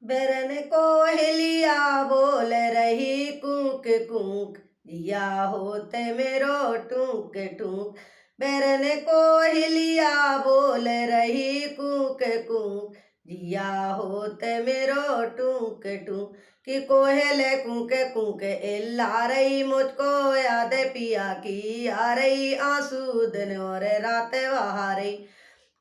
बैरन कोयलिया बोल रही कूक कूक, दिया होते मेरो टूक टूक। बैरन कोयलिया बोल रही कूक कूक, दिया होते मेरो टूक टूक। कि कोयले कूक कूक इल्ला रही, मुझको याद पिया की आ रही, आंसू दिन और रात बहा रही।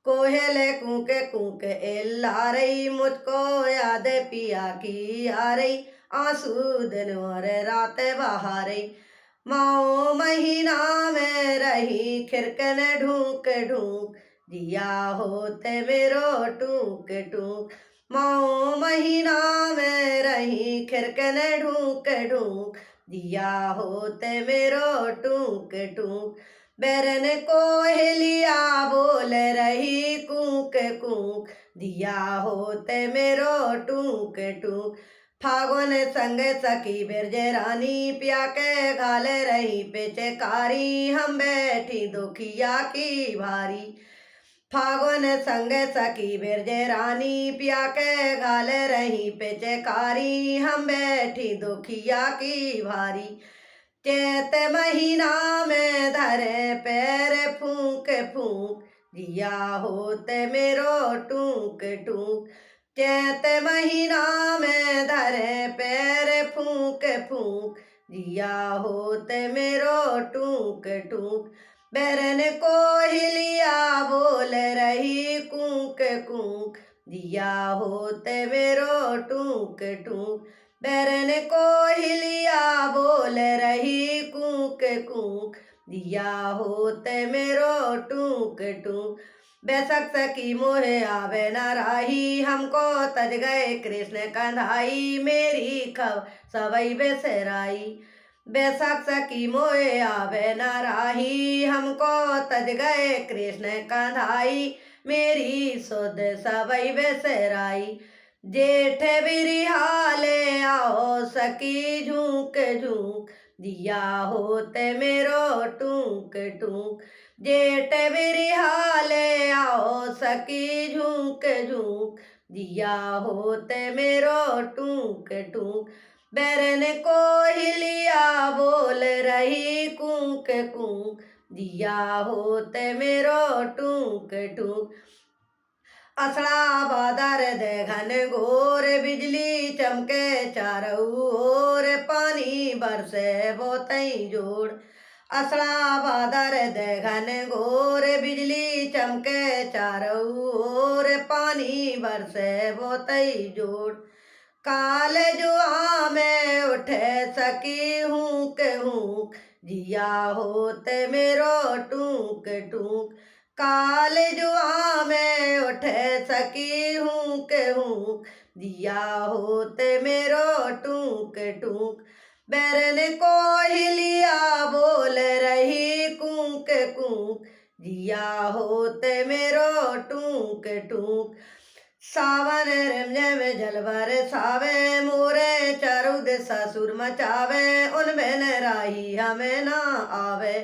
कोयले कूके कूके इल्ला रही, मुझको याद पिया की आ रही, आंसू दिन और रात बहा रही। माओ महीना में रही खिरकन ढूंक ढूंक, दिया होते मेरो टूक टूक। माओ महीना में रही खिरकन ढूंक ढूंक, दिया होते मेरो टूक टूक। बैरन कोयलिया बोल रही कूक कूक, दिया होते मेरो टूक टूक। फागुन संग सखी बिरज रानी, पिया के घाल रही पिचकारी, हम बैठी दुखिया की भारी। फागुन संग सखी बिरज रानी, पिया के घाल रही पिचकारी, हम बैठी दुखिया की भारी। चैत महीना में धरे पैर फूंक फूंक, दिया होते मेरो टूक टूक। चैत महीना में धरे पैर फूंक फूंक, दिया होते मेरो टूक टूक। बैरन कोयलिया बोल रही कूक कूक, दिया होते मेरो टूक टूक। बैरन कोयलिया बोल रही कूक कूक, दिया होते मेरो टूक टूक। बैसक सकी मोहे आवे न राही, हमको तज गए कृष्ण कंधाई, मेरी खब सबई बेसराई। बैसक सकी मोहे आवे न राही, हमको तज गए कृष्ण कंधाई, मेरी सुध सबई बेसराई। जेठ बिरिहाले आओ सकी झूक झूक, दिया होते मेरो टूक टूक। जेठ बिरिहाले आओ सकी झूक झूक, दिया होते मेरो टूक टूक। बैरन कोयलिया बोल रही कूक कूक, दिया होते मेरो टूक टूक। असड़ा बादर दे घन घोर, बिजली चमके चारों ओर, पानी बरसे बोतई जोड़। असड़ा बादर दे घन घोर, बिजली चमके चारों ओर, पानी बरसे बोतई जोड़। काल जुआ में उठे सकी हूक हूक, जिया होते मेरो टूक टूक। काल जुआ में उठे सकी हूक हूक, दिया होते मेरो टूक टूक। बैरन कोयलिया बोल रही कूक कूक, दिया होते मेरो टूक टूक। सावन रिमझिम जल बरसावे, मोरे चारों दिशा सुर मचावे, उनमें न राही हमें ना आवे।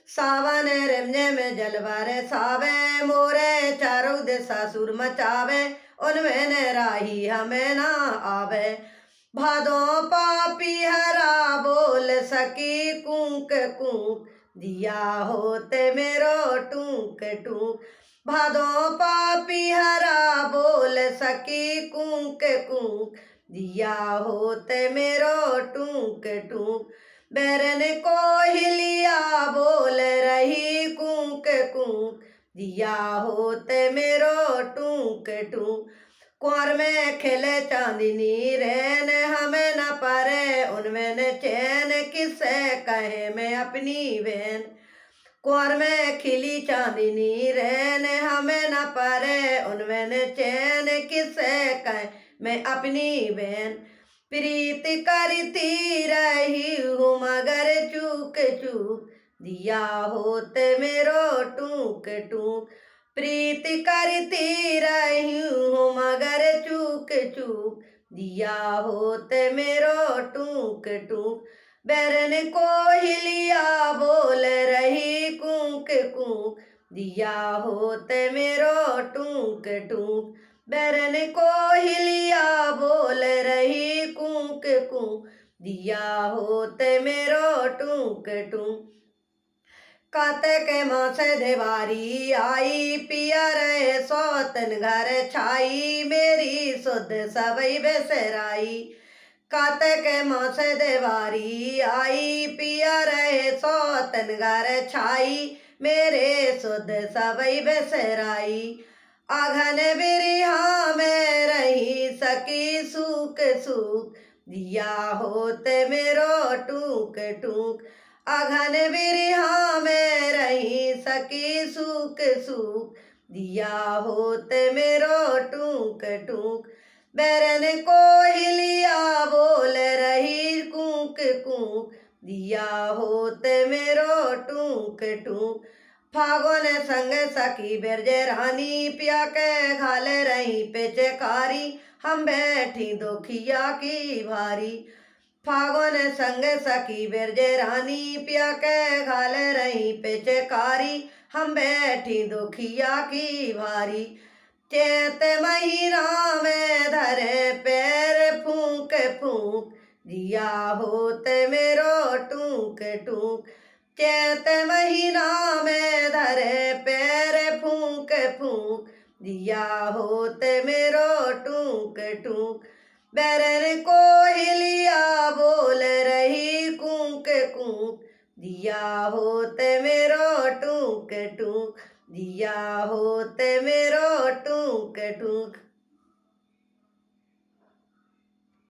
सावन रिमझिम जल बरसावे, मोरे चारों दिशा सुर मचावे, उनमें न राही हमें ना आवे। भादों पापी हरा बोल सकी कूक कूक, दिया होते मेरो टूक टूक। भादों पापी हरा बोल सकी कूक कूक, दिया होते मेरो टूक टूक। बैरन कोयलिया बोल रही कूक कूक, दिया होते मेरो टूक टूक। कुंवर में खिले चांदनी रैन, हमें न परे उनमें न चैन, किससे कहे मैं अपनी बहन। कुंवर में खिली चांदनी रैन, हमें न परे उनमें न चैन, किससे कहे मैं अपनी बहन। प्रीत करती रही हूँ मगर चूक चूक, दिया होते मेरो टूक टूक। प्रीत करती रही हूँ मगर चूक चूक, दिया होते मेरो टूक टूक। बैरन कोयलिया बोल रही कूक कूक, दिया होते मेरो टूक टूक। बैरन कोहिलिया बोल रही कूक कूक, दिया होते मेरो टूक टूक। कातक मास देवारी आई, पिया रहे सौतन घर छाई, मेरी सुध सबई बेसराई। कातक मास देवारी आई, पिया रहे सौतन घर छाई, मेरे सुध सबई बेसराई। आघन बिरिहा में रही सकी सूक सूक, दिया होते मेरो टूक टूक। आघन बिरिहा में रही सकी सूक सूक, दिया होते मेरो टूक टूक। बैरन कोहिलिया बोल रही कूक कूक, दिया होते मेरो टूक टूक। फागुन संग सखी बिरज रानी, पिया के घाल रही पिचकारी, हम बैठी दुखिया की भारी। फागुन संग सखी बिरज रानी, पिया के घाल रही पिचकारी, हम बैठी दुखिया की भारी। चैत महीना में धरे पैर फूंक फूंक, दिया होते मेरो टूक टूक। चैत महीना में धरे पैर फूंक फूंक, दिया होते मेरो टूक टूक। बैरन कोहिलिया बोल रही कूक कूक, दिया होते मेरो टूक टूक, दिया होते मेरो टूक टूक।